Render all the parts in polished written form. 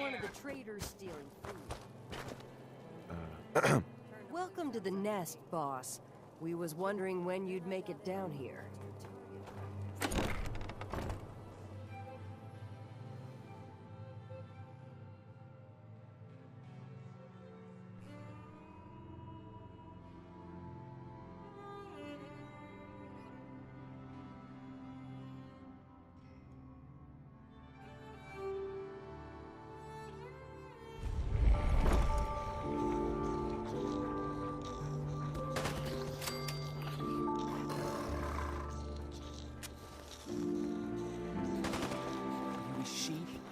one of the traders stealing food. Uh, Welcome to the nest, boss. We was wondering when you'd make it down here.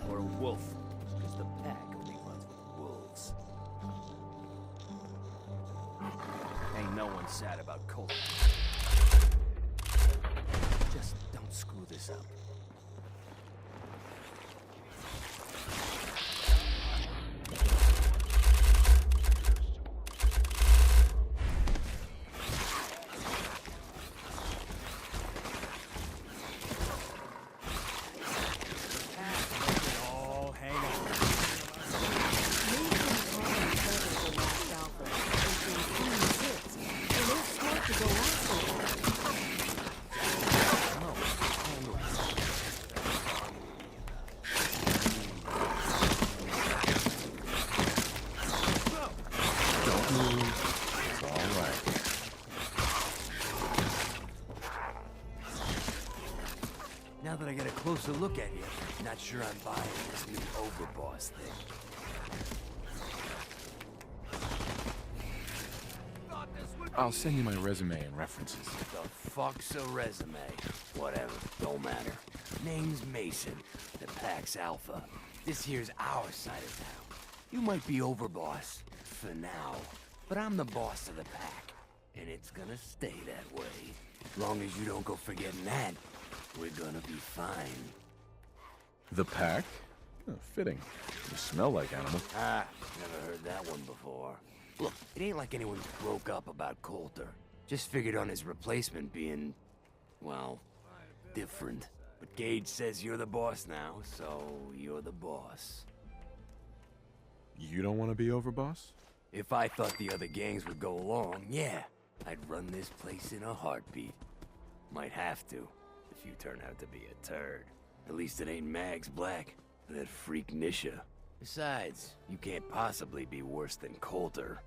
Or a wolf, because the pack only runs with wolves. Ain't no one sad about Colt. Just don't screw this up. Now that I get a closer look at you, not sure I'm buying this new overboss thing. I'll send you my resume and references. The fuck's a resume? Whatever, don't matter. Name's Mason, the Pack's Alpha. This here's our side of town. You might be overboss, for now, but I'm the boss of the Pack, and it's gonna stay that way. Long as you don't go forgetting that, we're gonna be fine. The pack? Oh, fitting. You smell like animals. Ah, never heard that one before. Look, it ain't like anyone broke up about Coulter. Just figured on his replacement being, well, different. But Gage says you're the boss now, so you're the boss. You don't want to be overboss? If I thought the other gangs would go along, yeah, I'd run this place in a heartbeat. Might have to, if you turn out to be a turd. At least it ain't Mags Black, that freak Nisha. Besides, you can't possibly be worse than Coulter.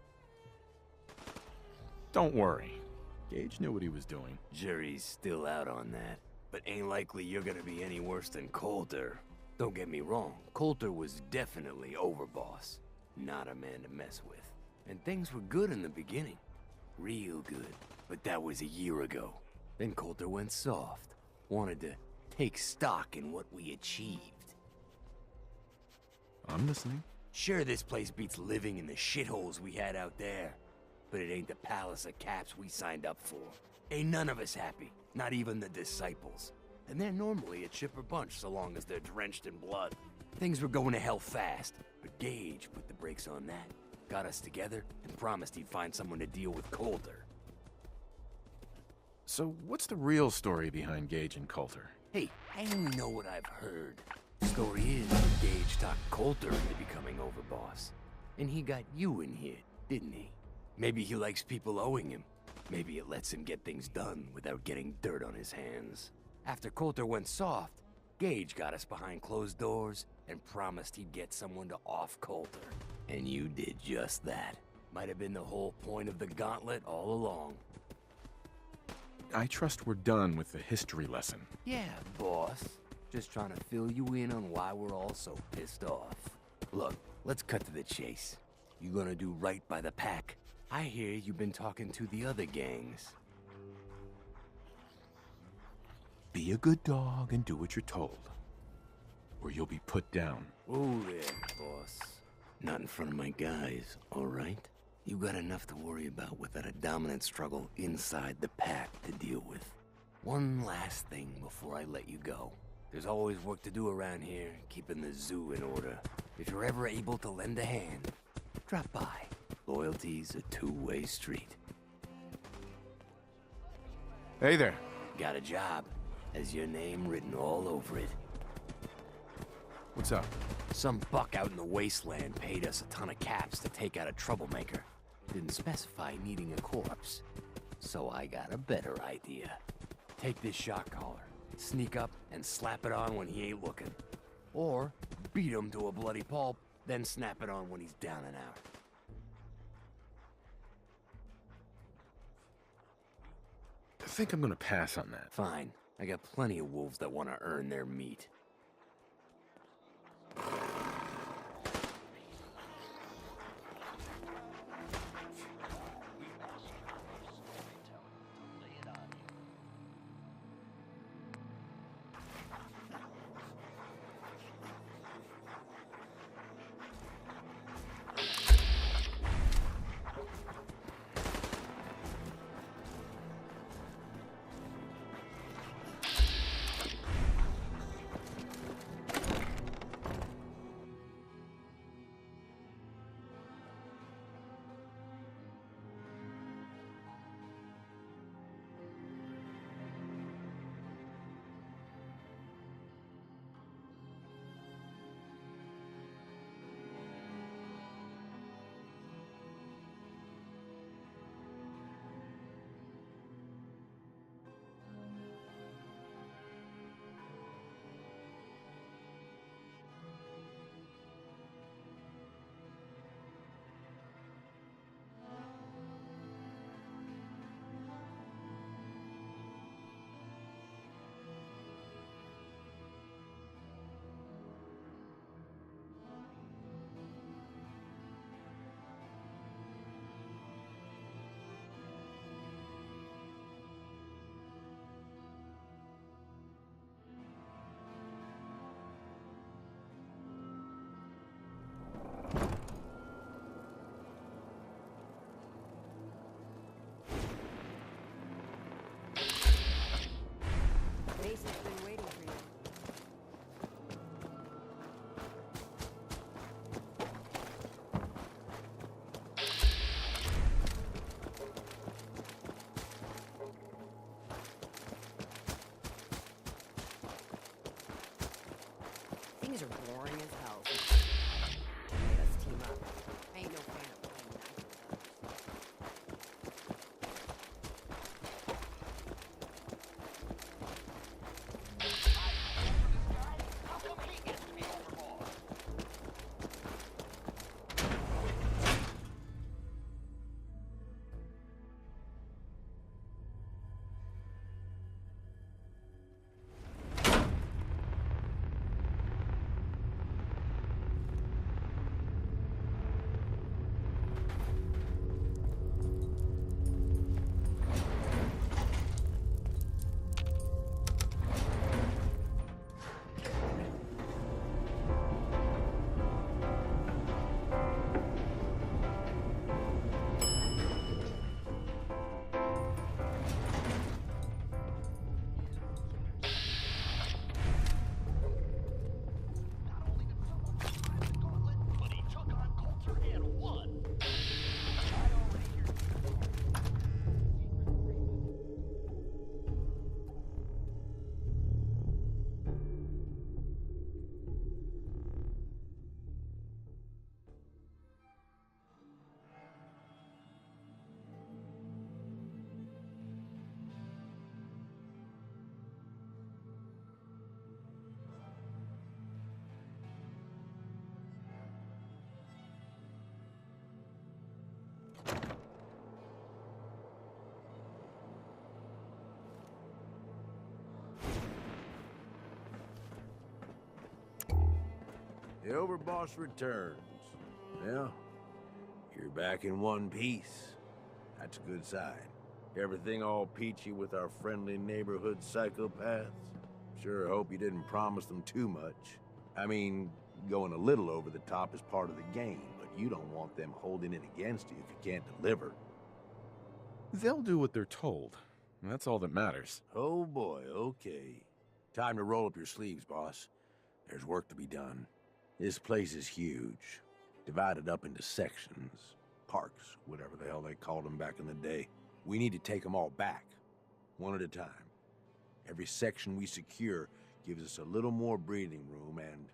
Don't worry. Gage knew what he was doing. Jury's still out on that. But ain't likely you're gonna be any worse than Coulter. Don't get me wrong, Coulter was definitely overboss. Not a man to mess with. And things were good in the beginning. Real good. But that was a year ago. Then Coulter went soft. Wanted to take stock in what we achieved. I'm listening. Sure, this place beats living in the shitholes we had out there. But it ain't the palace of caps we signed up for. Ain't none of us happy. Not even the disciples. And they're normally a chipper bunch so long as they're drenched in blood. Things were going to hell fast, but Gage put the brakes on that. Got us together and promised he'd find someone to deal with Coulter. So what's the real story behind Gage and Coulter? Hey, I only know what I've heard. The story is Gage talked Coulter into becoming overboss. And he got you in here, didn't he? Maybe he likes people owing him. Maybe it lets him get things done without getting dirt on his hands. After Coulter went soft, Gage got us behind closed doors and promised he'd get someone to off Coulter. And you did just that. Might have been the whole point of the gauntlet all along. I trust we're done with the history lesson. Yeah, boss. Just trying to fill you in on why we're all so pissed off. Look, let's cut to the chase. You gonna do right by the Pack? I hear you've been talking to the other gangs. Be a good dog and do what you're told, or you'll be put down. Oh there, boss. Not in front of my guys, all right? You got enough to worry about without a dominant struggle inside the Pack to deal with. One last thing before I let you go. There's always work to do around here, keeping the zoo in order. If you're ever able to lend a hand, drop by. Loyalty's a two-way street. Hey there. Got a job. Has your name written all over it. What's up? Some buck out in the wasteland paid us a ton of caps to take out a troublemaker. Didn't specify needing a corpse. So I got a better idea. Take this shock collar, sneak up and slap it on when he ain't looking. Or beat him to a bloody pulp, then snap it on when he's down and out. I think I'm gonna pass on that. Fine. I got plenty of wolves that want to earn their meat. Mason's been waiting for you. Things are boring as hell. They made us team up. I ain't no fan of playing nice with others. The Overboss returns. Yeah, you're back in one piece. That's a good sign. Everything all peachy with our friendly neighborhood psychopaths? Sure hope you didn't promise them too much. I mean, going a little over the top is part of the game, but you don't want them holding it against you if you can't deliver. They'll do what they're told. That's all that matters. Oh boy, okay. Time to roll up your sleeves, boss. There's work to be done. This place is huge, divided up into sections, parks, whatever the hell they called them back in the day. We need to take them all back, one at a time. Every section we secure gives us a little more breathing room and,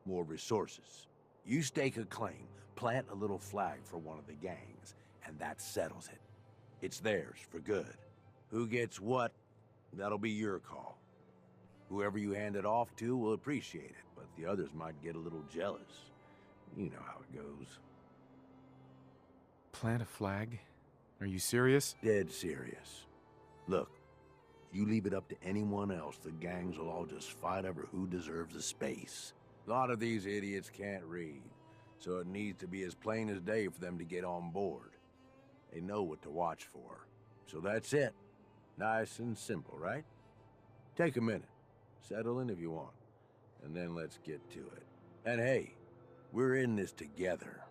more resources. You stake a claim, plant a little flag for one of the gangs, and that settles it. It's theirs for good. Who gets what, that'll be your call. Whoever you hand it off to will appreciate it, but the others might get a little jealous. You know how it goes. Plant a flag? Are you serious? Dead serious. Look, you leave it up to anyone else, the gangs will all just fight over who deserves the space. A lot of these idiots can't read, so it needs to be as plain as day for them to get on board. They know what to watch for. So that's it. Nice and simple, right? Take a minute. Settle in if you want. And then let's get to it. And hey, we're in this together,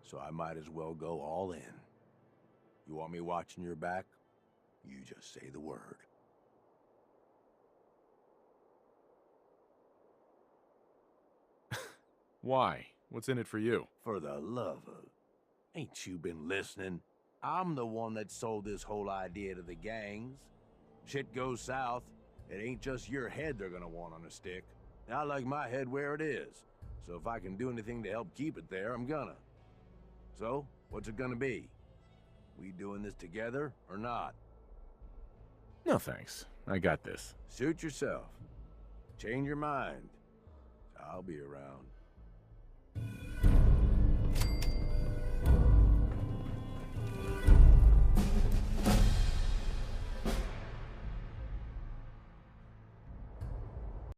so I might as well go all in. You want me watching your back? You just say the word. Why? What's in it for you? For the love of... Ain't you been listening? I'm the one that sold this whole idea to the gangs. Shit goes south, it ain't just your head they're gonna want on a stick. I like my head where it is, so if I can do anything to help keep it there, I'm gonna. So, what's it gonna be? We doing this together or not? No thanks. I got this. Suit yourself. Change your mind. I'll be around.